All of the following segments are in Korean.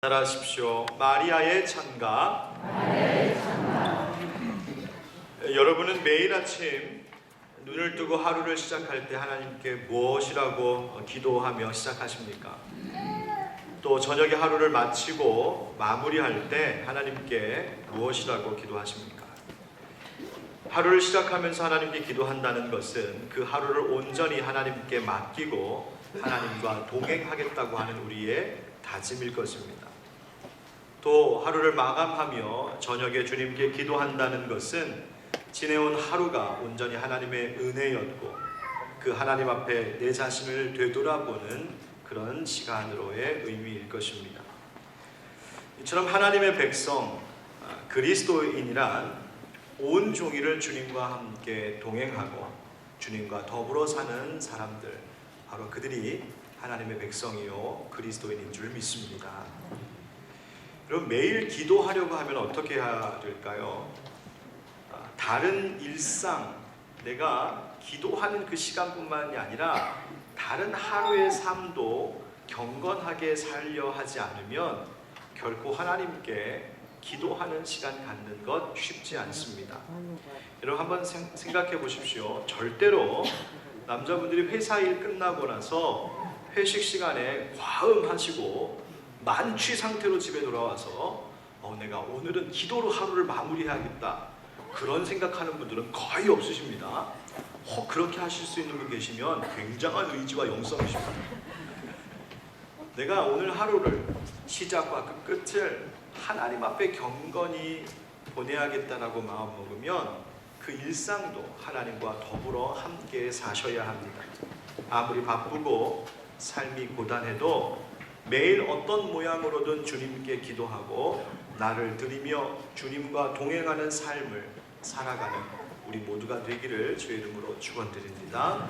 따라하십시오. 마리아의 찬가. 여러분은 매일 아침 눈을 뜨고 하루를 시작할 때 하나님께 무엇이라고 기도하며 시작하십니까? 또 저녁에 하루를 마치고 마무리할 때 하나님께 무엇이라고 기도하십니까? 하루를 시작하면서 하나님께 기도한다는 것은 그 하루를 온전히 하나님께 맡기고 하나님과 동행하겠다고 하는 우리의 다짐일 것입니다. 또 하루를 마감하며 저녁에 주님께 기도한다는 것은 지내온 하루가 온전히 하나님의 은혜였고 그 하나님 앞에 내 자신을 되돌아보는 그런 시간으로의 의미일 것입니다. 이처럼 하나님의 백성, 그리스도인이란 온 종일을 주님과 함께 동행하고 주님과 더불어 사는 사람들, 바로 그들이 하나님의 백성이요 그리스도인인 줄 믿습니다. 그럼 매일 기도하려고 하면 어떻게 해야 될까요? 다른 일상, 내가 기도하는 그 시간뿐만이 아니라 다른 하루의 삶도 경건하게 살려 하지 않으면 결코 하나님께 기도하는 시간 갖는 것 쉽지 않습니다. 여러분 한번 생각해 보십시오. 절대로 남자분들이 회사 일 끝나고 나서 회식 시간에 과음하시고 만취 상태로 집에 돌아와서 내가 오늘은 기도로 하루를 마무리해야겠다, 그런 생각하는 분들은 거의 없으십니다. 그렇게 하실 수 있는 분 계시면 굉장한 의지와 영성이십니다. 내가 오늘 하루를 시작과 그 끝을 하나님 앞에 경건히 보내야겠다라고 마음먹으면 그 일상도 하나님과 더불어 함께 사셔야 합니다. 아무리 바쁘고 삶이 고단해도 매일 어떤 모양으로든 주님께 기도하고 나를 드리며 주님과 동행하는 삶을 살아가는 우리 모두가 되기를 주의 이름으로 축원드립니다.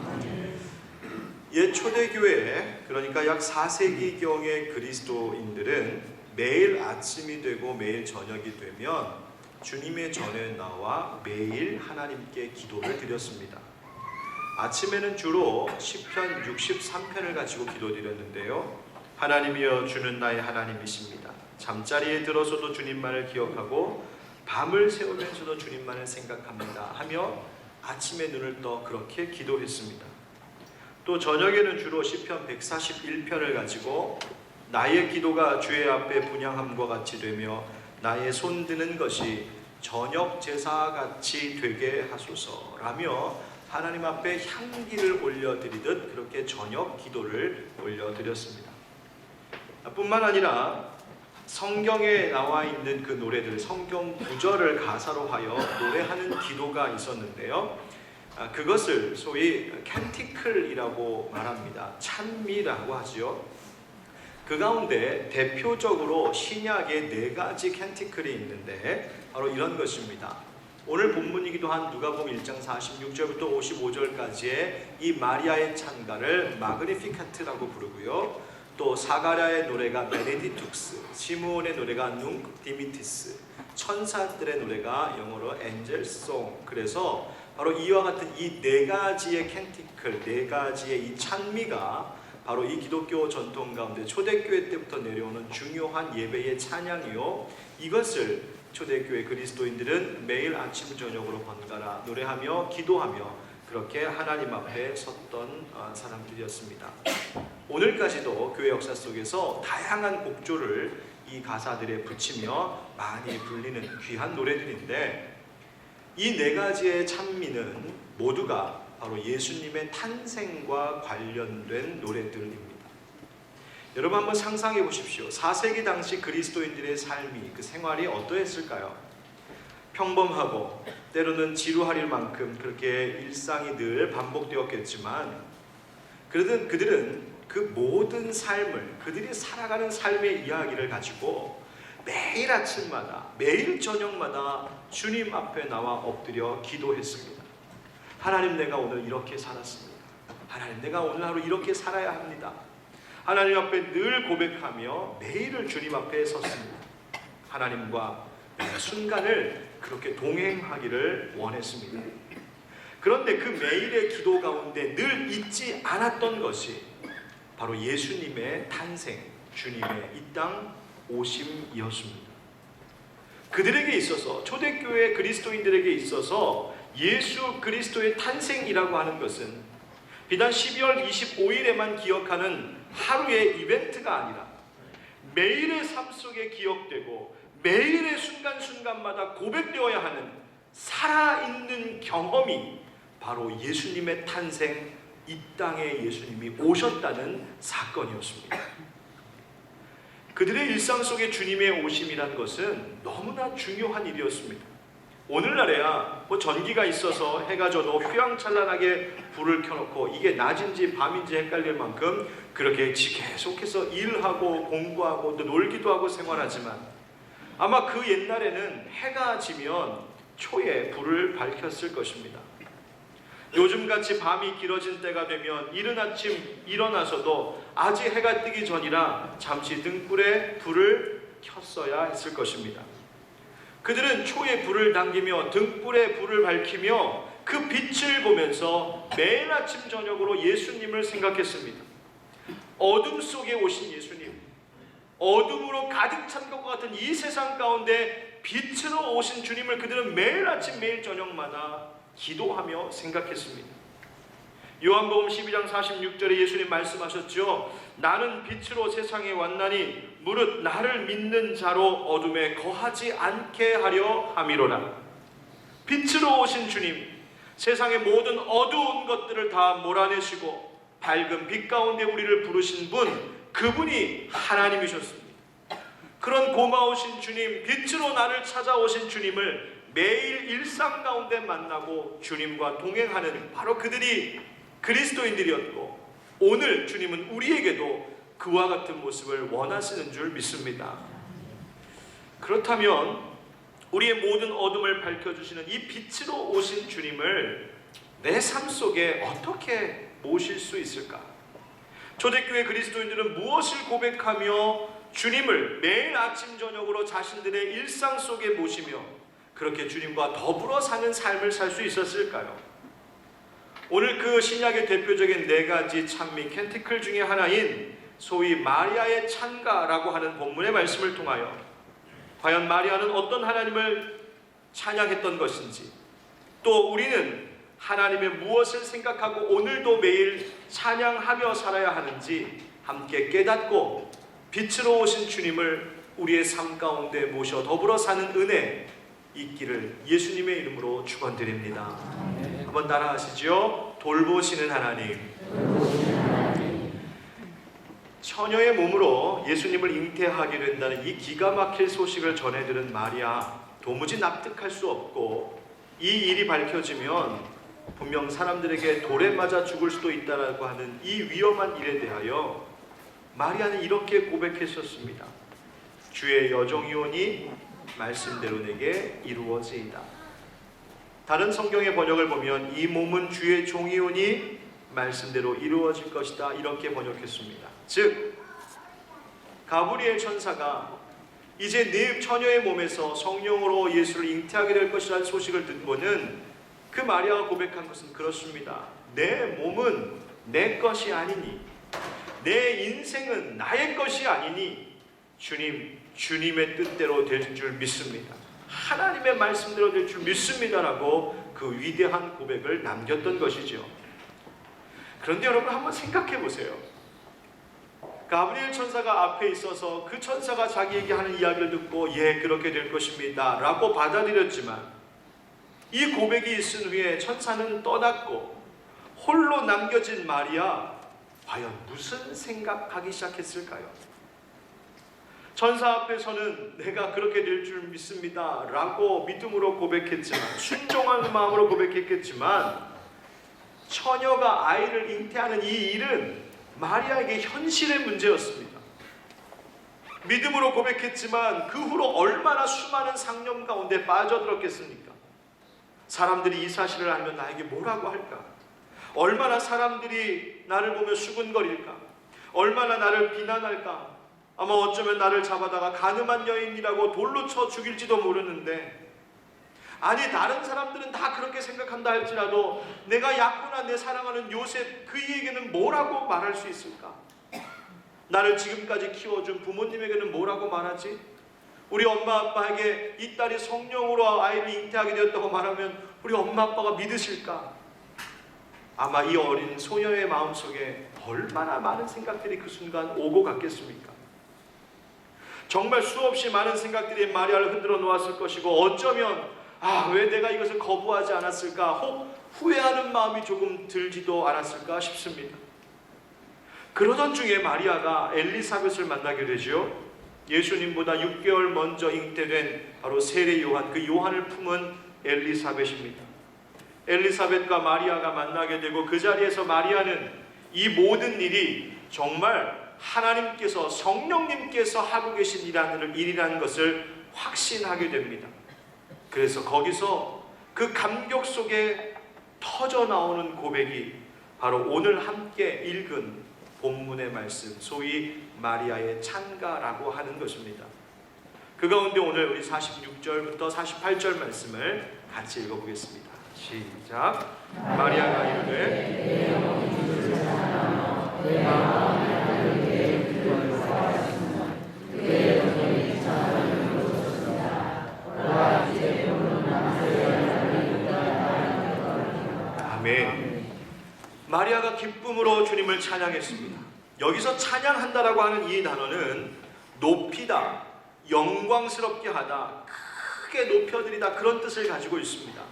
옛 초대교회, 그러니까 약 4세기경의 그리스도인들은 매일 아침이 되고 매일 저녁이 되면 주님의 전에 나와 매일 하나님께 기도를 드렸습니다. 아침에는 주로 시편 63편을 가지고 기도드렸는데요. 하나님이여 주는 나의 하나님이십니다. 잠자리에 들어서도 주님만을 기억하고 밤을 새우면서도 주님만을 생각합니다 하며 아침에 눈을 떠 그렇게 기도했습니다. 또 저녁에는 주로 시편 141편을 가지고 나의 기도가 주의 앞에 분향함과 같이 되며 나의 손 드는 것이 저녁 제사같이 되게 하소서라며 하나님 앞에 향기를 올려드리듯 그렇게 저녁 기도를 올려드렸습니다. 뿐만 아니라 성경에 나와 있는 그 노래들, 성경 구절을 가사로 하여 노래하는 기도가 있었는데요. 그것을 소위 캔티클이라고 말합니다. 찬미라고 하죠. 그 가운데 대표적으로 신약에 4가지 캔티클이 있는데 바로 이런 것입니다. 오늘 본문이기도 한 누가복음 1장 46절부터 55절까지의 이 마리아의 찬가를 마그니피카트라고 부르고요. 또 사가랴의 노래가 메디디툭스, 시므온의 노래가 눅 디미티스, 천사들의 노래가 영어로 엔젤송. 그래서 바로 이와 같은 이 4가지의 캔티클, 4가지의 이 찬미가 바로 이 기독교 전통 가운데 초대교회 때부터 내려오는 중요한 예배의 찬양이요, 이것을 초대교회 그리스도인들은 매일 아침 저녁으로 번갈아 노래하며 기도하며 그렇게 하나님 앞에 섰던 사람들이었습니다. 오늘까지도 교회 역사 속에서 다양한 곡조를 이 가사들에 붙이며 많이 불리는 귀한 노래들인데, 이 4가지의 찬미는 모두가 바로 예수님의 탄생과 관련된 노래들입니다. 여러분 한번 상상해 보십시오. 4세기 당시 그리스도인들의 삶이, 그 생활이 어떠했을까요? 평범하고 때로는 지루할 만큼 그렇게 일상이 늘 반복되었겠지만, 그들은 그 모든 삶을, 그들이 살아가는 삶의 이야기를 가지고 매일 아침마다 매일 저녁마다 주님 앞에 나와 엎드려 기도했습니다. 하나님, 내가 오늘 이렇게 살았습니다. 하나님, 내가 오늘 하루 이렇게 살아야 합니다. 하나님 앞에 늘 고백하며 매일을 주님 앞에 섰습니다. 하나님과 순간을 그렇게 동행하기를 원했습니다. 그런데 그 매일의 기도 가운데 늘 잊지 않았던 것이 바로 예수님의 탄생, 주님의 이 땅 오심이었습니다. 그들에게 있어서, 초대교회 그리스도인들에게 있어서 예수 그리스도의 탄생이라고 하는 것은 비단 12월 25일에만 기억하는 하루의 이벤트가 아니라 매일의 삶 속에 기억되고 매일의 순간순간마다 고백되어야 하는 살아있는 경험이 바로 예수님의 탄생, 이 땅에 예수님이 오셨다는 사건이었습니다. 그들의 일상 속에 주님의 오심이란 것은 너무나 중요한 일이었습니다. 오늘날에야 전기가 있어서 해가 져도 휘황찬란하게 불을 켜놓고 이게 낮인지 밤인지 헷갈릴 만큼 그렇게 계속해서 일하고 공부하고 또 놀기도 하고 생활하지만, 아마 그 옛날에는 해가 지면 초에 불을 밝혔을 것입니다. 요즘같이 밤이 길어진 때가 되면 이른 아침 일어나서도 아직 해가 뜨기 전이라 잠시 등불에 불을 켰어야 했을 것입니다. 그들은 초에 불을 당기며 등불에 불을 밝히며 그 빛을 보면서 매일 아침 저녁으로 예수님을 생각했습니다. 어둠 속에 오신 예수님, 어둠으로 가득 찬 것과 같은 이 세상 가운데 빛으로 오신 주님을 그들은 매일 아침 매일 저녁마다 기도하며 생각했습니다. 요한복음 12장 46절에 예수님 말씀하셨죠. 나는 빛으로 세상에 왔나니 무릇 나를 믿는 자로 어둠에 거하지 않게 하려 함이로라. 빛으로 오신 주님, 세상의 모든 어두운 것들을 다 몰아내시고 밝은 빛 가운데 우리를 부르신 분, 그분이 하나님이셨습니다. 그런 고마우신 주님, 빛으로 나를 찾아오신 주님을 매일 일상 가운데 만나고 주님과 동행하는 바로 그들이 그리스도인들이었고, 오늘 주님은 우리에게도 그와 같은 모습을 원하시는 줄 믿습니다. 그렇다면 우리의 모든 어둠을 밝혀주시는 이 빛으로 오신 주님을 내 삶 속에 어떻게 모실 수 있을까? 초대교회 그리스도인들은 무엇을 고백하며 주님을 매일 아침 저녁으로 자신들의 일상 속에 모시며 그렇게 주님과 더불어 사는 삶을 살 수 있었을까요? 오늘 그 신약의 대표적인 4가지 찬미 캔티클 중에 하나인 소위 마리아의 찬가라고 하는 본문의 말씀을 통하여 과연 마리아는 어떤 하나님을 찬양했던 것인지, 또 우리는 하나님의 무엇을 생각하고 오늘도 매일 찬양하며 살아야 하는지 함께 깨닫고 빛으로 오신 주님을 우리의 삶 가운데 모셔 더불어 사는 은혜 있기를 예수님의 이름으로 축원드립니다. 한번 따라 하시죠. 돌보시는 하나님. 처녀의 몸으로 예수님을 잉태하게 된다는 이 기가 막힐 소식을 전해 들은 마리아, 도무지 납득할 수 없고 이 일이 밝혀지면 분명 사람들에게 돌에 맞아 죽을 수도 있다라고 하는 이 위험한 일에 대하여 마리아는 이렇게 고백했었습니다. 주의 여종이오니 말씀대로 내게 이루어지이다. 다른 성경의 번역을 보면 이 몸은 주의 종이오니 말씀대로 이루어질 것이다, 이렇게 번역했습니다. 즉 가브리엘 천사가 이제 네 처녀의 몸에서 성령으로 예수를 잉태하게 될 것이라는 소식을 듣고는 그 마리아가 고백한 것은 그렇습니다. 내 몸은 내 것이 아니니, 내 인생은 나의 것이 아니니 주님의 뜻대로 될 줄 믿습니다. 하나님의 말씀대로 될 줄 믿습니다라고 그 위대한 고백을 남겼던 것이죠. 그런데 여러분 한번 생각해 보세요. 가브리엘 천사가 앞에 있어서 그 천사가 자기에게 하는 이야기를 듣고 예, 그렇게 될 것입니다 라고 받아들였지만, 이 고백이 있은 후에 천사는 떠났고 홀로 남겨진 마리아, 과연 무슨 생각하기 시작했을까요? 천사 앞에서는 내가 그렇게 될 줄 믿습니다 라고 믿음으로 고백했지만, 순종하는 마음으로 고백했겠지만, 처녀가 아이를 잉태하는 이 일은 마리아에게 현실의 문제였습니다. 믿음으로 고백했지만 그 후로 얼마나 수많은 상념 가운데 빠져들었겠습니까? 사람들이 이 사실을 알면 나에게 뭐라고 할까? 얼마나 사람들이 나를 보며 수군거릴까? 얼마나 나를 비난할까? 아마 어쩌면 나를 잡아다가 가늠한 여인이라고 돌로 쳐 죽일지도 모르는데, 아니 다른 사람들은 다 그렇게 생각한다 할지라도 내가 약혼한 내 사랑하는 요셉, 그이에게는 뭐라고 말할 수 있을까? 나를 지금까지 키워준 부모님에게는 뭐라고 말하지? 우리 엄마 아빠에게 이 딸이 성령으로 아이를 잉태하게 되었다고 말하면 우리 엄마 아빠가 믿으실까? 아마 이 어린 소녀의 마음속에 얼마나 많은 생각들이 그 순간 오고 갔겠습니까? 정말 수없이 많은 생각들이 마리아를 흔들어 놓았을 것이고, 어쩌면 왜 내가 이것을 거부하지 않았을까, 혹 후회하는 마음이 조금 들지도 않았을까 싶습니다. 그러던 중에 마리아가 엘리사벳을 만나게 되죠. 예수님보다 6개월 먼저 잉태된 바로 세례 요한, 그 요한을 품은 엘리사벳입니다. 엘리사벳과 마리아가 만나게 되고, 그 자리에서 마리아는 이 모든 일이 정말 하나님께서, 성령님께서 하고 계신 일이라는 것을 확신하게 됩니다. 그래서 거기서 그 감격 속에 터져 나오는 고백이 바로 오늘 함께 읽은 본문의 말씀, 소위 마리아의 찬가라고 하는 것입니다. 그 가운데 오늘 우리 46절부터 48절 말씀을 같이 읽어보겠습니다. 시작. 마리아가 이르되 아멘. 마리아가 기쁨으로 주님을 찬양했습니다. 여기서 찬양한다라고 하는 이 단어는 높이다, 영광스럽게 하다, 크게 높여드리다, 그런 뜻을 가지고 있습니다.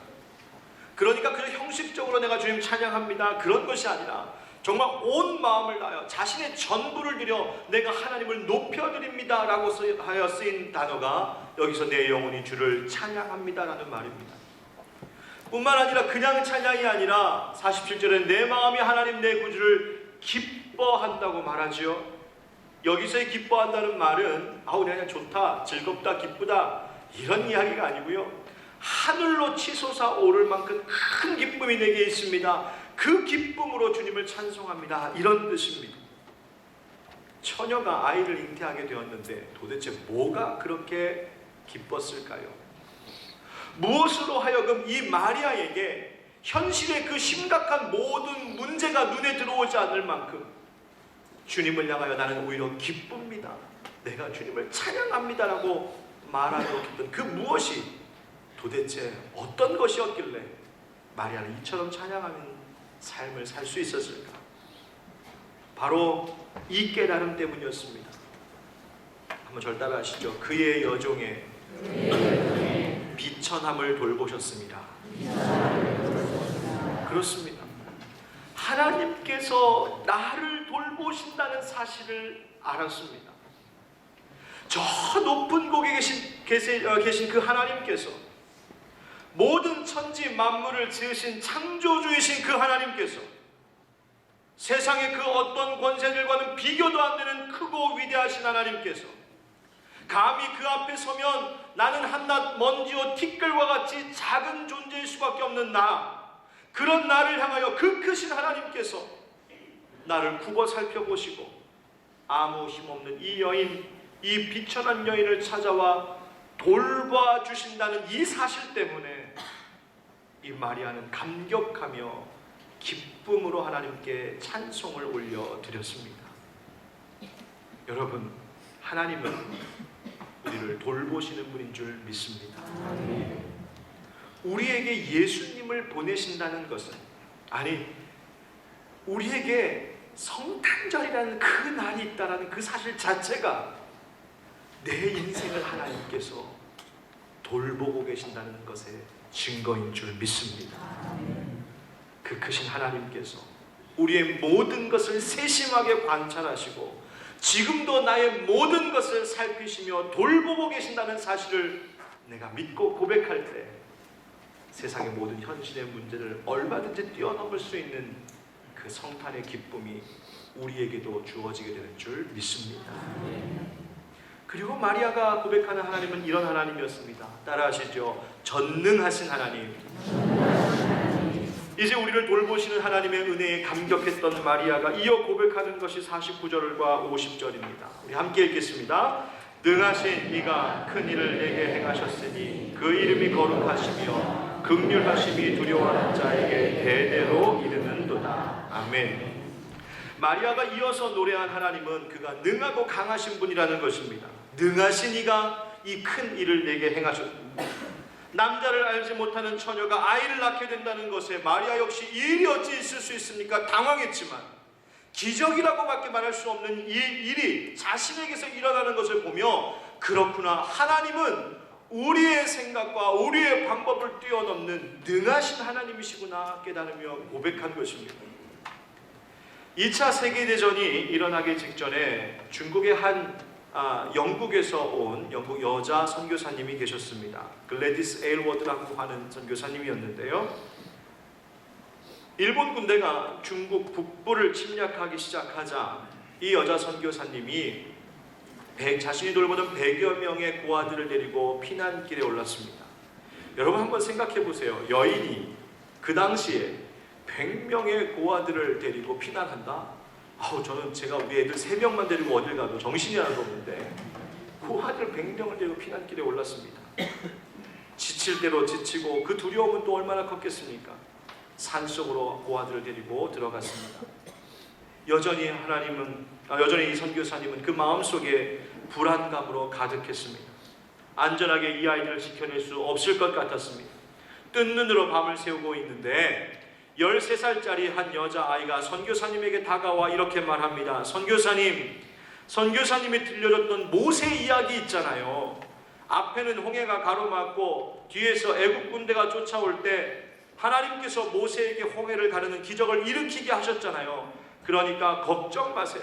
그러니까 그 형식적으로 내가 주님 찬양합니다, 그런 것이 아니라 정말 온 마음을 다하여 자신의 전부를 들여 내가 하나님을 높여드립니다 라고 하여 쓰인 단어가 여기서 내 영혼이 주를 찬양합니다 라는 말입니다. 뿐만 아니라 그냥 찬양이 아니라 47절에 내 마음이 하나님 내 구주를 기뻐한다고 말하지요. 여기서의 기뻐한다는 말은 그냥 좋다, 즐겁다, 기쁘다 이런 이야기가 아니고요, 하늘로 치솟아 오를 만큼 큰 기쁨이 내게 있습니다, 그 기쁨으로 주님을 찬송합니다, 이런 뜻입니다. 처녀가 아이를 잉태하게 되었는데 도대체 뭐가 그렇게 기뻤을까요? 무엇으로 하여금 이 마리아에게 현실의 그 심각한 모든 문제가 눈에 들어오지 않을 만큼 주님을 향하여 나는 오히려 기쁩니다, 내가 주님을 찬양합니다 라고 말하도록 했던 그 무엇이 도대체 어떤 것이었길래 마리아는 이처럼 찬양하는 삶을 살 수 있었을까? 바로 이 깨달음 때문이었습니다. 한번 절 따라하시죠. 그의 여종의 비천함을 돌보셨습니다. 그렇습니다. 하나님께서 나를 돌보신다는 사실을 알았습니다. 저 높은 곳에 계신 그 하나님께서, 모든 천지 만물을 지으신 창조주이신 그 하나님께서, 세상의 그 어떤 권세들과는 비교도 안 되는 크고 위대하신 하나님께서 감히 그 앞에 서면 나는 한낱 먼지와 티끌과 같이 작은 존재일 수밖에 없는 그런 나를 향하여 그 크신 하나님께서 나를 굽어 살펴보시고 아무 힘없는 이 여인, 이 비천한 여인을 찾아와 돌봐주신다는 이 사실 때문에 이 마리아는 감격하며 기쁨으로 하나님께 찬송을 올려드렸습니다. 여러분, 하나님은 우리를 돌보시는 분인 줄 믿습니다. 우리에게 예수님을 보내신다는 것은, 우리에게 성탄절이라는 그 날이 있다는 그 사실 자체가 내 인생을 하나님께서 돌보고 계신다는 것의 증거인 줄 믿습니다. 그 크신 하나님께서 우리의 모든 것을 세심하게 관찰하시고 지금도 나의 모든 것을 살피시며 돌보고 계신다는 사실을 내가 믿고 고백할 때 세상의 모든 현실의 문제를 얼마든지 뛰어넘을 수 있는 그 성탄의 기쁨이 우리에게도 주어지게 되는 줄 믿습니다. 그리고 마리아가 고백하는 하나님은 이런 하나님이었습니다. 따라하시죠. 전능하신 하나님. 이제 우리를 돌보시는 하나님의 은혜에 감격했던 마리아가 이어 고백하는 것이 49절과 50절입니다. 우리 함께 읽겠습니다. 능하신 이가 큰 일을 내게 행하셨으니 그 이름이 거룩하시며 긍휼하심이 두려워하는 자에게 대대로 이르는도다. 아멘. 마리아가 이어서 노래한 하나님은 그가 능하고 강하신 분이라는 것입니다. 능하신 이가 이 큰 일을 내게 행하셨습니다. 남자를 알지 못하는 처녀가 아이를 낳게 된다는 것에 마리아 역시 이 일이 어찌 있을 수 있습니까? 당황했지만 기적이라고밖에 말할 수 없는 이 일이 자신에게서 일어나는 것을 보며 그렇구나, 하나님은 우리의 생각과 우리의 방법을 뛰어넘는 능하신 하나님이시구나 깨달으며 고백한 것입니다. 2차 세계대전이 일어나기 직전에 중국의 영국에서 온 영국 여자 선교사님이 계셨습니다. 글래디스 에일워드라고 하는 선교사님이었는데요. 일본 군대가 중국 북부를 침략하기 시작하자 이 여자 선교사님이 자신이 돌보던 100여 명의 고아들을 데리고 피난길에 올랐습니다. 여러분 한번 생각해 보세요. 여인이 그 당시에 100명의 고아들을 데리고 피난한다? 저는 제가 우리 애들 3명만 데리고 어딜 가도 정신이 하나도 없는데 고아들 100명을 데리고 피난길에 올랐습니다. 지칠 대로 지치고 그 두려움은 또 얼마나 컸겠습니까? 산속으로 고아들을 데리고 들어갔습니다. 여전히 이 선교사님은 그 마음속에 불안감으로 가득했습니다. 안전하게 이 아이들을 지켜낼 수 없을 것 같았습니다. 뜬 눈으로 밤을 새우고 있는데 13살짜리 한 여자아이가 선교사님에게 다가와 이렇게 말합니다. 선교사님이 들려줬던 모세 이야기 있잖아요. 앞에는 홍해가 가로막고 뒤에서 애국 군대가 쫓아올 때 하나님께서 모세에게 홍해를 가르는 기적을 일으키게 하셨잖아요. 그러니까 걱정 마세요.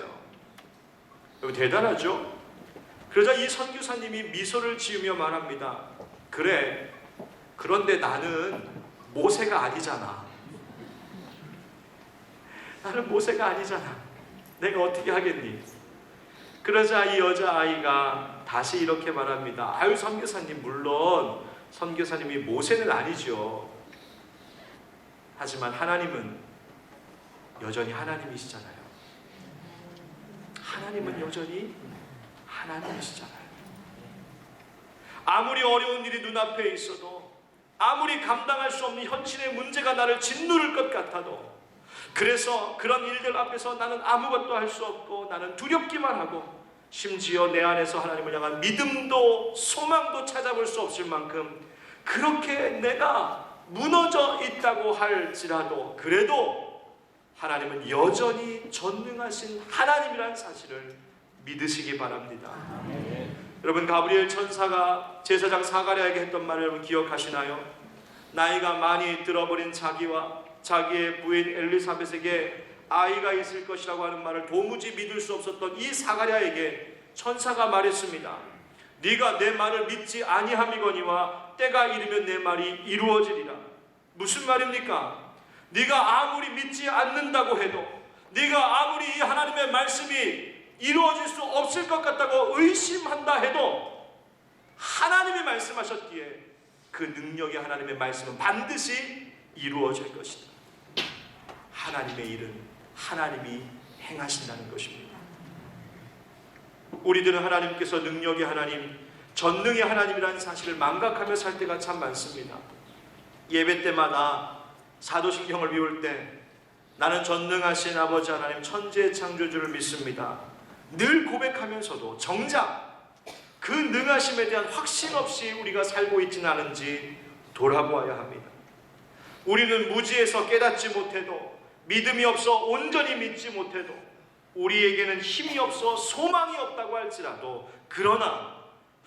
여러분 대단하죠? 그러자 이 선교사님이 미소를 지으며 말합니다. 그래, 그런데 나는 모세가 아니잖아. 나는 모세가 아니잖아. 내가 어떻게 하겠니? 그러자 이 여자아이가 다시 이렇게 말합니다. 아유 선교사님, 물론 선교사님이 모세는 아니죠. 하지만 하나님은 여전히 하나님이시잖아요. 하나님은 여전히 하나님이시잖아요. 아무리 어려운 일이 눈앞에 있어도, 아무리 감당할 수 없는 현실의 문제가 나를 짓누를 것 같아도, 그래서 그런 일들 앞에서 나는 아무것도 할 수 없고 나는 두렵기만 하고, 심지어 내 안에서 하나님을 향한 믿음도 소망도 찾아볼 수 없을 만큼 그렇게 내가 무너져 있다고 할지라도, 그래도 하나님은 여전히 전능하신 하나님이라는 사실을 믿으시기 바랍니다. 여러분, 가브리엘 천사가 제사장 사가랴에게 했던 말을 여러분 기억하시나요? 나이가 많이 들어버린 자기와 자기의 부인 엘리사벳에게 아이가 있을 것이라고 하는 말을 도무지 믿을 수 없었던 이 사가랴에게 천사가 말했습니다. 네가 내 말을 믿지 아니함이거니와 때가 이르면 내 말이 이루어지리라. 무슨 말입니까? 네가 아무리 믿지 않는다고 해도, 네가 아무리 이 하나님의 말씀이 이루어질 수 없을 것 같다고 의심한다 해도 하나님이 말씀하셨기에 그 능력의 하나님의 말씀은 반드시 이루어질 것이다. 하나님의 일은 하나님이 행하신다는 것입니다. 우리들은 하나님께서 능력의 하나님, 전능의 하나님이라는 사실을 망각하며 살 때가 참 많습니다. 예배 때마다 사도신경을 비울 때 나는 전능하신 아버지 하나님, 천지의 창조주를 믿습니다. 늘 고백하면서도 정작 그 능하심에 대한 확신 없이 우리가 살고 있지는 않은지 돌아보아야 합니다. 우리는 무지해서 깨닫지 못해도, 믿음이 없어 온전히 믿지 못해도, 우리에게는 힘이 없어 소망이 없다고 할지라도, 그러나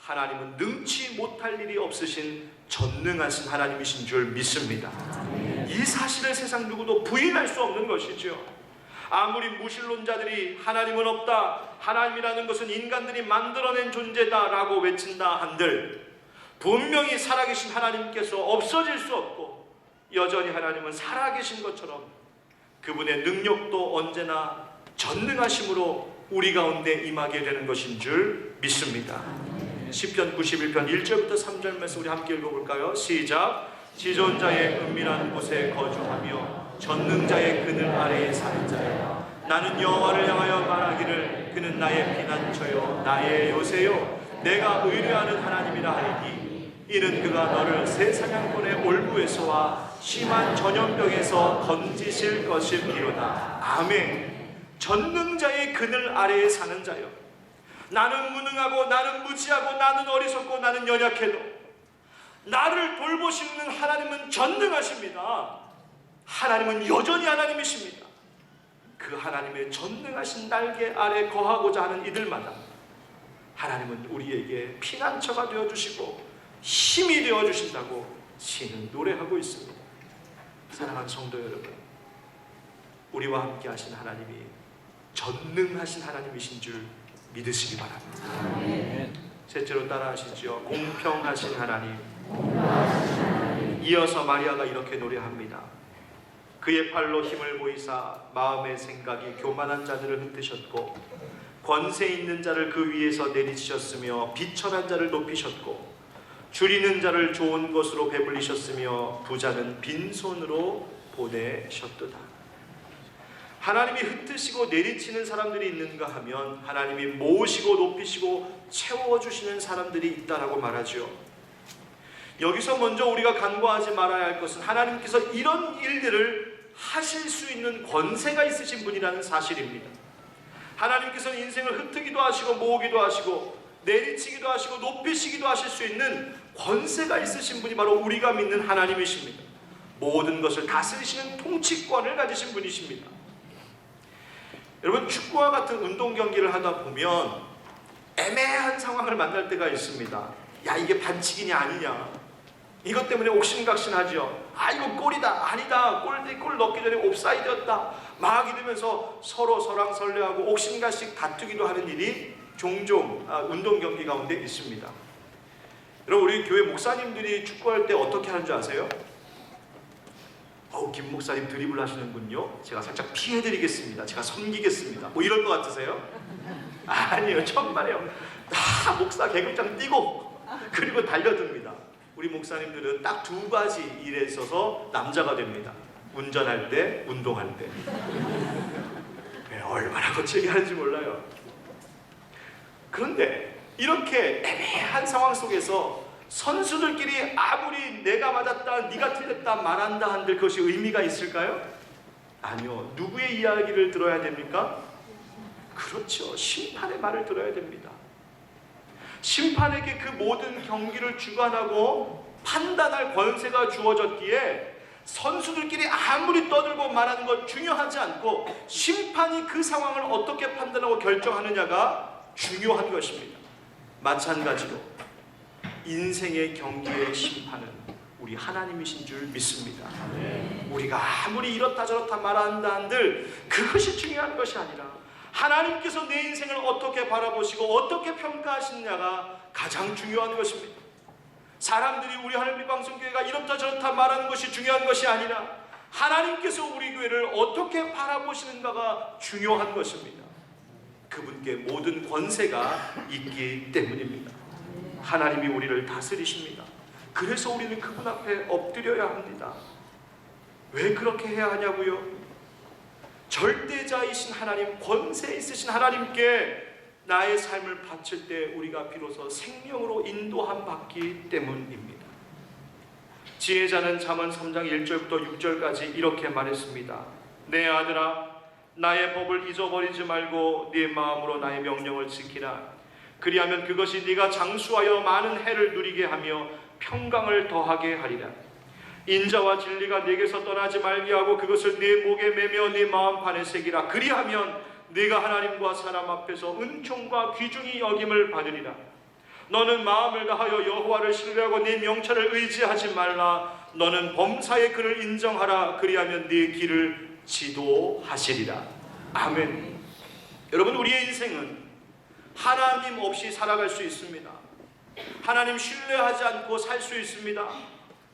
하나님은 능치 못할 일이 없으신 전능하신 하나님이신 줄 믿습니다. 이 사실을 세상 누구도 부인할 수 없는 것이죠. 아무리 무신론자들이 하나님은 없다, 하나님이라는 것은 인간들이 만들어낸 존재다 라고 외친다 한들, 분명히 살아계신 하나님께서 없어질 수 없고 여전히 하나님은 살아계신 것처럼 그분의 능력도 언제나 전능하심으로 우리 가운데 임하게 되는 것인 줄 믿습니다. 시편 91편 1절부터 3절 말씀 우리 함께 읽어볼까요? 시작. 지존 자의 은밀한 곳에 거주하며 전능자의 그늘 아래에 사는 자여, 나는 여호와를 향하여 말하기를 그는 나의 피난처요 나의 요새요 내가 의뢰하는 하나님이라 하리니, 이는 그가 너를 새 사냥꾼의 올무에서와 심한 전염병에서 건지실 것이니로다. 아멘. 전능자의 그늘 아래에 사는 자요. 나는 무능하고 나는 무지하고 나는 어리석고 나는 연약해도 나를 돌보시는 하나님은 전능하십니다. 하나님은 여전히 하나님이십니다. 그 하나님의 전능하신 날개 아래 거하고자 하는 이들마다 하나님은 우리에게 피난처가 되어주시고 힘이 되어주신다고 지는 노래하고 있습니다. 사랑하는 성도 여러분, 우리와 함께 하신 하나님이 전능하신 하나님이신 줄 믿으시기 바랍니다. 셋째로 따라하시죠. 공평하신 하나님. 이어서 마리아가 이렇게 노래합니다. 그의 팔로 힘을 보이사 마음의 생각이 교만한 자들을 흩으셨고 권세 있는 자를 그 위에서 내리치셨으며 비천한 자를 높이셨고 줄이는 자를 좋은 것으로 배불리셨으며 부자는 빈손으로 보내셨도다. 하나님이 흩으시고 내리치는 사람들이 있는가 하면 하나님이 모으시고 높이시고 채워주시는 사람들이 있다라고 말하죠. 여기서 먼저 우리가 간과하지 말아야 할 것은 하나님께서 이런 일들을 하실 수 있는 권세가 있으신 분이라는 사실입니다. 하나님께서는 인생을 흩트기도 하시고 모으기도 하시고 내리치기도 하시고 높이시기도 하실 수 있는 권세가 있으신 분이 바로 우리가 믿는 하나님이십니다. 모든 것을 다스리시는 통치권을 가지신 분이십니다. 여러분, 축구와 같은 운동 경기를 하다 보면 애매한 상황을 만날 때가 있습니다. 야, 이게 반칙이냐 아니냐, 이것 때문에 옥신각신하죠. 아, 이거 골이다 아니다, 골 넣기 전에 옵사이드였다 막 이러면서 서로 설왕설래하고 옥신각신 다투기도 하는 일이 종종 운동 경기 가운데 있습니다. 여러분, 우리 교회 목사님들이 축구할 때 어떻게 하는 줄 아세요? 김 목사님 드리블 하시는군요. 제가 살짝 피해드리겠습니다. 제가 섬기겠습니다. 뭐 이럴 것 같으세요? 아니에요. 정말이에요. 다 목사 계급장 뛰고 그리고 달려듭니다. 우리 목사님들은 딱 두 가지 일에 있어서 남자가 됩니다. 운전할 때, 운동할 때. 얼마나 거칠게 하는지 몰라요. 그런데 이렇게 애매한 상황 속에서 선수들끼리 아무리 내가 맞았다, 네가 틀렸다 말한다 한들 그것이 의미가 있을까요? 아니요. 누구의 이야기를 들어야 됩니까? 그렇죠. 심판의 말을 들어야 됩니다. 심판에게 그 모든 경기를 주관하고 판단할 권세가 주어졌기에 선수들끼리 아무리 떠들고 말하는 것 중요하지 않고 심판이 그 상황을 어떻게 판단하고 결정하느냐가 중요한 것입니다. 마찬가지로 인생의 경기의 심판은 우리 하나님이신 줄 믿습니다. 우리가 아무리 이렇다 저렇다 말한다 한들 그것이 중요한 것이 아니라 하나님께서 내 인생을 어떻게 바라보시고 어떻게 평가하시느냐가 가장 중요한 것입니다. 사람들이 우리 하늘빛방송교회가 이렇다 저렇다 말하는 것이 중요한 것이 아니라 하나님께서 우리 교회를 어떻게 바라보시는가가 중요한 것입니다. 그분께 모든 권세가 있기 때문입니다. 하나님이 우리를 다스리십니다. 그래서 우리는 그분 앞에 엎드려야 합니다. 왜 그렇게 해야 하냐고요? 절대자이신 하나님, 권세 있으신 하나님께 나의 삶을 바칠 때 우리가 비로소 생명으로 인도함 받기 때문입니다. 지혜자는 잠언 3장 1절부터 6절까지 이렇게 말했습니다. 내 아들아, 나의 법을 잊어버리지 말고 네 마음으로 나의 명령을 지키라. 그리하면 그것이 네가 장수하여 많은 해를 누리게 하며 평강을 더하게 하리라. 인자와 진리가 네게서 떠나지 말게 하고 그것을 네 목에 매며 네 마음판에 새기라. 그리하면 네가 하나님과 사람 앞에서 은총과 귀중히 여김을 받으리라. 너는 마음을 다하여 여호와를 신뢰하고 네 명철을 의지하지 말라. 너는 범사의 그를 인정하라. 그리하면 네 길을 지도하시리라. 아멘. 여러분, 우리의 인생은 하나님 없이 살아갈 수 있습니다. 하나님 신뢰하지 않고 살 수 있습니다.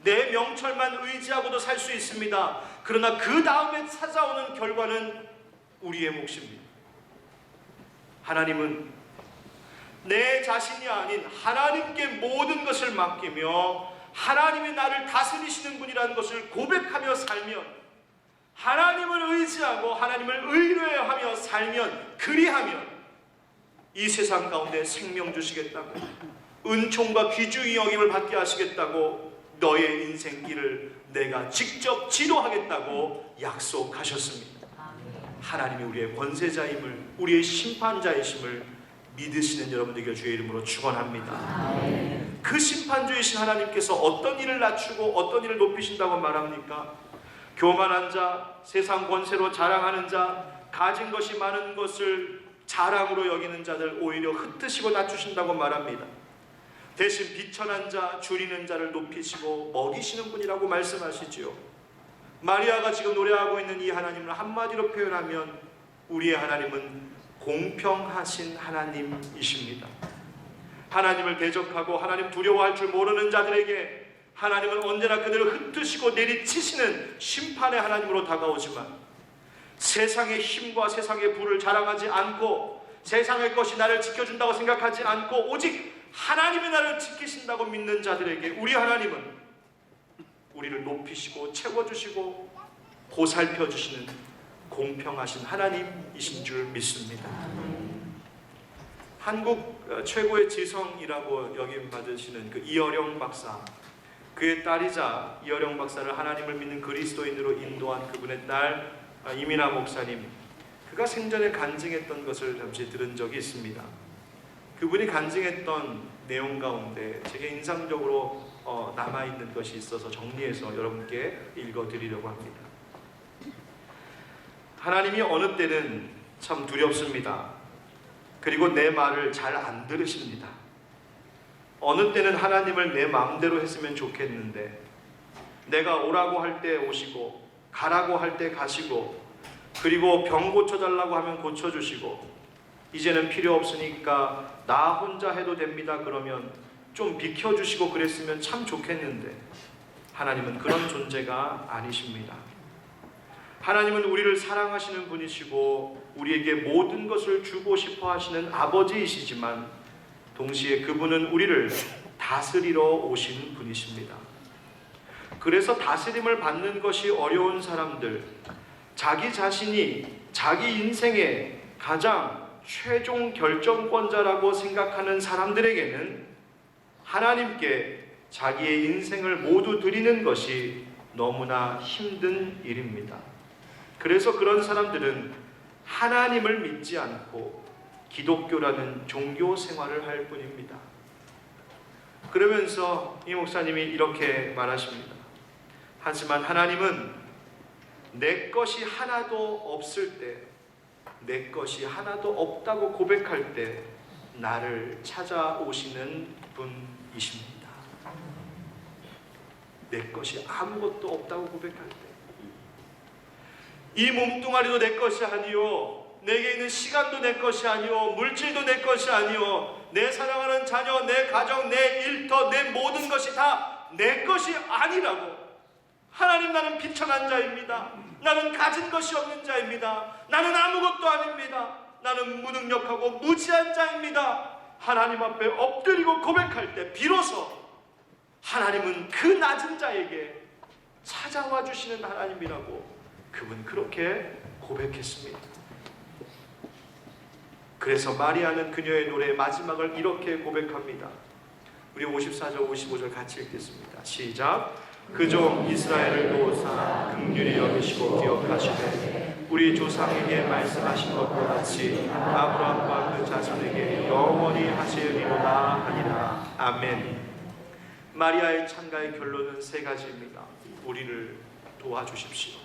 내 명철만 의지하고도 살 수 있습니다. 그러나 그 다음에 찾아오는 결과는 우리의 몫입니다. 하나님은 내 자신이 아닌 하나님께 모든 것을 맡기며 하나님이 나를 다스리시는 분이라는 것을 고백하며 살면, 하나님을 의지하고 하나님을 의뢰하며 살면, 그리하면 이 세상 가운데 생명 주시겠다고, 은총과 귀중히 여김을 받게 하시겠다고, 너의 인생길을 내가 직접 지도하겠다고 약속하셨습니다. 하나님이 우리의 권세자임을, 우리의 심판자이심을 믿으시는 여러분들에게 주의 이름으로 축원합니다. 그 심판주이신 하나님께서 어떤 일을 낮추고 어떤 일을 높이신다고 말합니까? 교만한 자, 세상 권세로 자랑하는 자, 가진 것이 많은 것을 자랑으로 여기는 자들 오히려 흩으시고 낮추신다고 말합니다. 대신 비천한 자, 줄이는 자를 높이시고 먹이시는 분이라고 말씀하시지요. 마리아가 지금 노래하고 있는 이 하나님을 한마디로 표현하면 우리의 하나님은 공평하신 하나님이십니다. 하나님을 대적하고 하나님 두려워할 줄 모르는 자들에게 하나님은 언제나 그들을 흩으시고 내리치시는 심판의 하나님으로 다가오지만, 세상의 힘과 세상의 부를 자랑하지 않고 세상의 것이 나를 지켜준다고 생각하지 않고 오직 하나님이 나를 지키신다고 믿는 자들에게 우리 하나님은 우리를 높이시고 채워주시고 보살펴주시는 공평하신 하나님이신 줄 믿습니다. 한국 최고의 지성이라고 여김받으시는 그 이어령 박사, 그의 딸이자 이어령 박사를 하나님을 믿는 그리스도인으로 인도한 그분의 딸 이민아 목사님, 그가 생전에 간증했던 것을 잠시 들은 적이 있습니다. 그분이 간증했던 내용 가운데 제게 인상적으로 남아있는 것이 있어서 정리해서 여러분께 읽어드리려고 합니다. 하나님이 어느 때는 참 두렵습니다. 그리고 내 말을 잘 안 들으십니다. 어느 때는 하나님을 내 마음대로 했으면 좋겠는데 내가 오라고 할 때 오시고 가라고 할 때 가시고, 그리고 병 고쳐달라고 하면 고쳐주시고, 이제는 필요 없으니까 나 혼자 해도 됩니다 그러면 좀 비켜주시고 그랬으면 참 좋겠는데 하나님은 그런 존재가 아니십니다. 하나님은 우리를 사랑하시는 분이시고 우리에게 모든 것을 주고 싶어 하시는 아버지이시지만 동시에 그분은 우리를 다스리러 오신 분이십니다. 그래서 다스림을 받는 것이 어려운 사람들, 자기 자신이 자기 인생의 가장 최종 결정권자라고 생각하는 사람들에게는 하나님께 자기의 인생을 모두 드리는 것이 너무나 힘든 일입니다. 그래서 그런 사람들은 하나님을 믿지 않고 기독교라는 종교 생활을 할 뿐입니다. 그러면서 이 목사님이 이렇게 말하십니다. 하지만 하나님은 내 것이 하나도 없을 때, 내 것이 하나도 없다고 고백할 때 나를 찾아오시는 분이십니다. 내 것이 아무것도 없다고 고백할 때, 이 몸뚱아리도 내 것이 아니요, 내게 있는 시간도 내 것이 아니요, 물질도 내 것이 아니요, 내 사랑하는 자녀, 내 가정, 내 일터, 내 모든 것이 다 내 것이 아니라고. 하나님, 나는 비천한 자입니다. 나는 가진 것이 없는 자입니다. 나는 아무것도 아닙니다. 나는 무능력하고 무지한 자입니다. 하나님 앞에 엎드리고 고백할 때 비로소 하나님은 그 낮은 자에게 찾아와 주시는 하나님이라고 그분 그렇게 고백했습니다. 그래서 마리아는 그녀의 노래의 마지막을 이렇게 고백합니다. 우리 54절 55절 같이 읽겠습니다. 시작. 그 종 이스라엘을 도우사 긍휼히 여기시고 기억하시되 우리 조상에게 말씀하신 것과 같이 아브라함과 그 자손에게 영원히 하시리로다 하니라. 아멘. 마리아의 찬가의 결론은 세 가지입니다. 우리를 도와주십시오.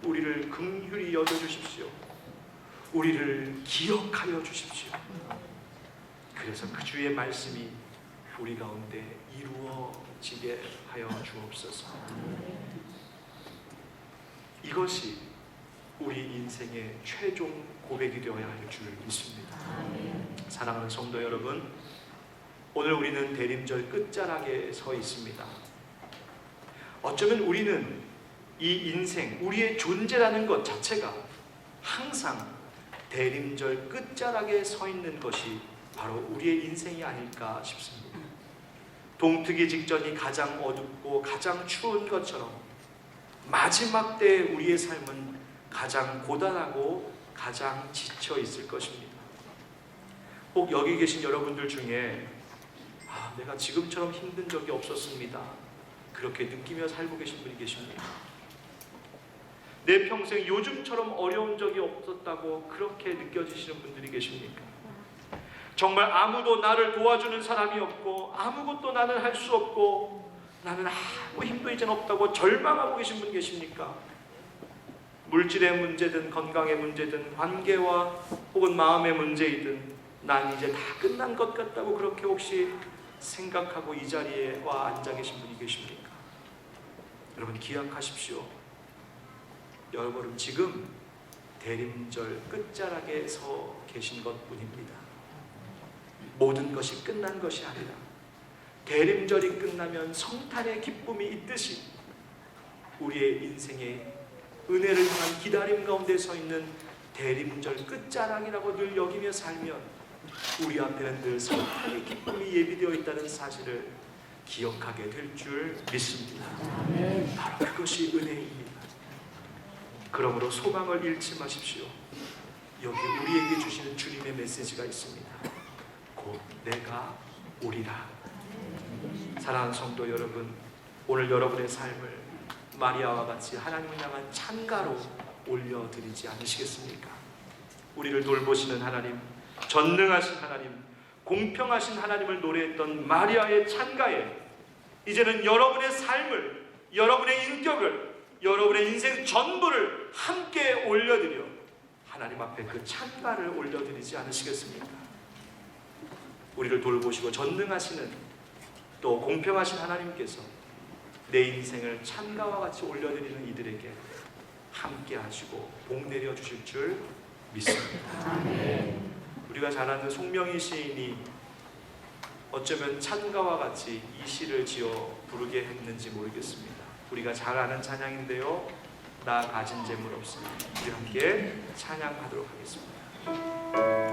우리를 긍휼히 여겨주십시오. 우리를 기억하여 주십시오. 그래서 그 주의 말씀이 우리 가운데 이루어지게 하여 주옵소서. 이것이 우리 인생의 최종 고백이 되어야 할 줄 믿습니다. 사랑하는 성도 여러분, 오늘 우리는 대림절 끝자락에 서 있습니다. 어쩌면 우리는 이 인생, 우리의 존재라는 것 자체가 항상 대림절 끝자락에 서 있는 것이 바로 우리의 인생이 아닐까 싶습니다. 동트기 직전이 가장 어둡고 가장 추운 것처럼 마지막 때 우리의 삶은 가장 고단하고 가장 지쳐 있을 것입니다. 혹 여기 계신 여러분들 중에 내가 지금처럼 힘든 적이 없었습니다, 그렇게 느끼며 살고 계신 분이 계십니다. 내 평생 요즘처럼 어려운 적이 없었다고 그렇게 느껴지시는 분들이 계십니까? 정말 아무도 나를 도와주는 사람이 없고 아무것도 나는 할 수 없고 나는 아무 힘도 이젠 없다고 절망하고 계신 분 계십니까? 물질의 문제든 건강의 문제든 관계와 혹은 마음의 문제이든 난 이제 다 끝난 것 같다고 그렇게 혹시 생각하고 이 자리에 와 앉아 계신 분이 계십니까? 여러분 기억하십시오. 여러분 지금 대림절 끝자락에 서 계신 것뿐입니다. 모든 것이 끝난 것이 아니라 대림절이 끝나면 성탄의 기쁨이 있듯이 우리의 인생의 은혜를 향한 기다림 가운데 서 있는 대림절 끝자락이라고 늘 여기며 살면 우리 앞에는 늘 성탄의 기쁨이 예비되어 있다는 사실을 기억하게 될 줄 믿습니다. 바로 그것이 은혜입니다. 그러므로 소망을 잃지 마십시오. 여기 우리에게 주시는 주님의 메시지가 있습니다. 곧 내가 오리라. 사랑하는 성도 여러분, 오늘 여러분의 삶을 마리아와 같이 하나님을 향한 찬가로 올려드리지 않으시겠습니까? 우리를 돌보시는 하나님, 전능하신 하나님, 공평하신 하나님을 노래했던 마리아의 찬가에 이제는 여러분의 삶을, 여러분의 인격을, 여러분의 인생 전부를 함께 올려드려 하나님 앞에 그 찬가를 올려드리지 않으시겠습니까? 우리를 돌보시고 전능하시는 또 공평하신 하나님께서 내 인생을 찬가와 같이 올려드리는 이들에게 함께 하시고 복 내려 주실 줄 믿습니다. 우리가 잘 아는 송명희 시인이 어쩌면 찬가와 같이 이 시를 지어 부르게 했는지 모르겠습니다. 우리가 잘 아는 찬양인데요, 나 가진 재물 없으니. 우리 함께 찬양하도록 하겠습니다.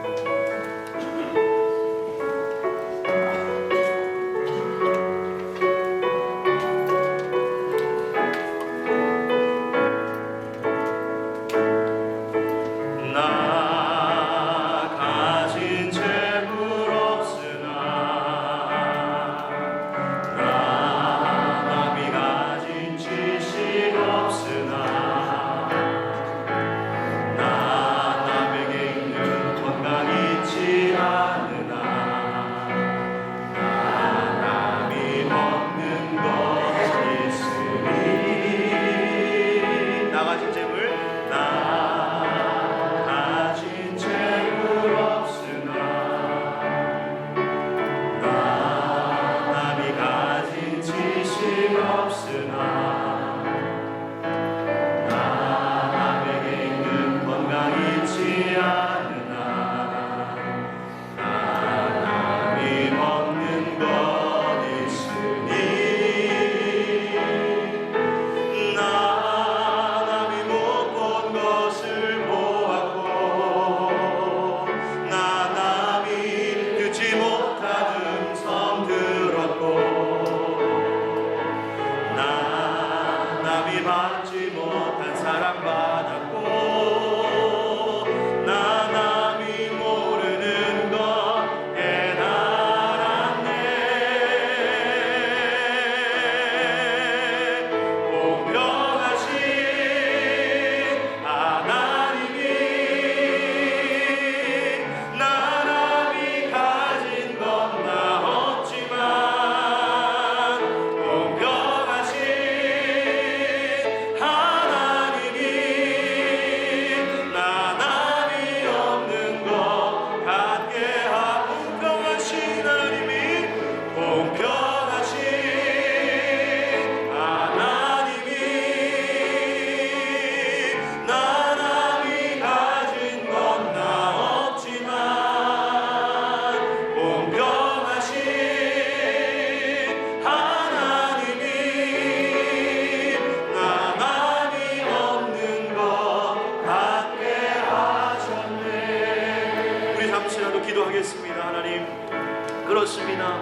그렇습니다.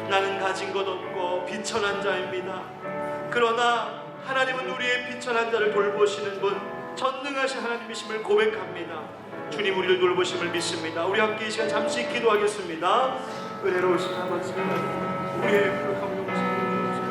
나는 가진 것 없고 비천한 자입니다. 그러나 하나님은 우리의 비천한 자를 돌보시는 분, 전능하신 하나님이심을 고백합니다. 주님 우리를 돌보심을 믿습니다. 우리 함께 이 시간 잠시 기도하겠습니다. 은혜로우신 아버지, 우리의 부족함을 용서해 주옵소서.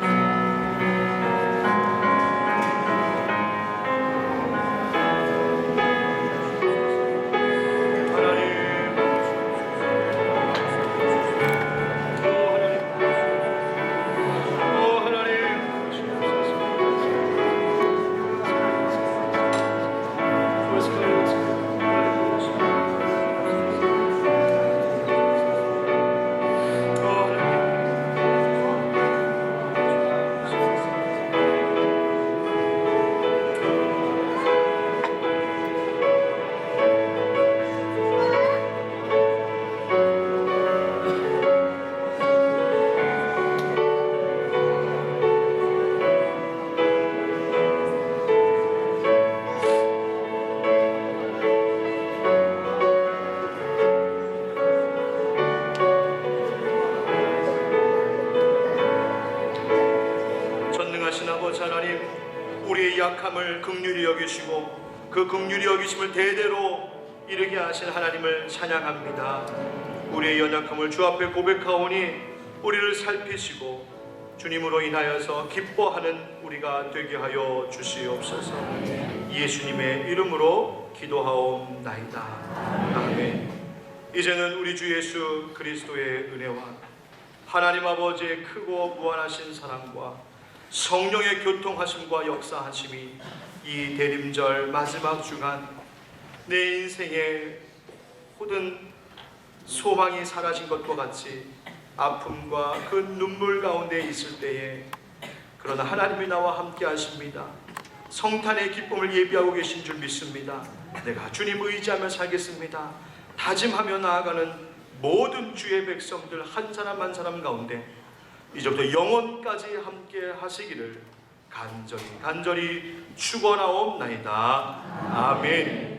약함을 긍휼히 여기시고 그 긍휼히 여기심을 대대로 이르게 하신 하나님을 찬양합니다. 우리의 연약함을 주 앞에 고백하오니 우리를 살피시고 주님으로 인하여서 기뻐하는 우리가 되게 하여 주시옵소서. 예수님의 이름으로 기도하옵나이다. 아멘. 이제는 우리 주 예수 그리스도의 은혜와 하나님 아버지의 크고 무한하신 사랑과 성령의 교통하심과 역사하심이 이 대림절 마지막 주간 내 인생의 모든 소망이 사라진 것과 같이 아픔과 그 눈물 가운데 있을 때에 그러나 하나님이 나와 함께 하십니다. 성탄의 기쁨을 예비하고 계신 줄 믿습니다. 내가 주님 의지하며 살겠습니다. 다짐하며 나아가는 모든 주의 백성들 한 사람 한 사람 가운데 이제부터 영원까지 함께 하시기를 간절히 축원하옵나이다. 아멘.